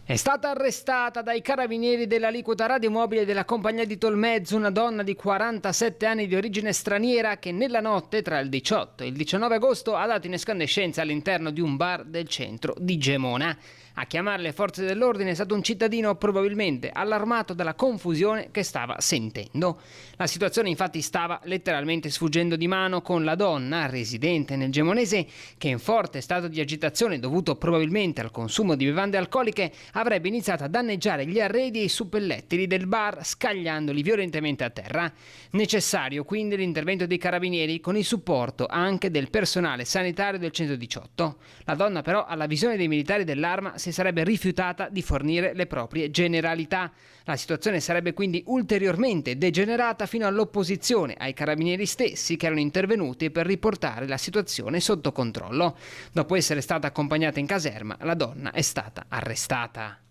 È stata arrestata dai carabinieri dell'aliquota radiomobile della compagnia di Tolmezzo una donna di 47 anni di origine straniera che nella notte tra il 18 e il 19 agosto ha dato in escandescenza all'interno di un bar del centro di Gemona. A chiamare le forze dell'ordine è stato un cittadino probabilmente allarmato dalla confusione che stava sentendo. La situazione infatti stava letteralmente sfuggendo di mano, con la donna, residente nel Gemonese, che in forte stato di agitazione dovuto probabilmente al consumo di bevande alcoliche avrebbe iniziato a danneggiare gli arredi e i suppellettili del bar, scagliandoli violentemente a terra. Necessario quindi l'intervento dei carabinieri con il supporto anche del personale sanitario del 118. La donna però, alla visione dei militari dell'arma, si sarebbe rifiutata di fornire le proprie generalità. La situazione sarebbe quindi ulteriormente degenerata fino all'opposizione ai carabinieri stessi, che erano intervenuti per riportare la situazione sotto controllo. Dopo essere stata accompagnata in caserma, la donna è stata arrestata.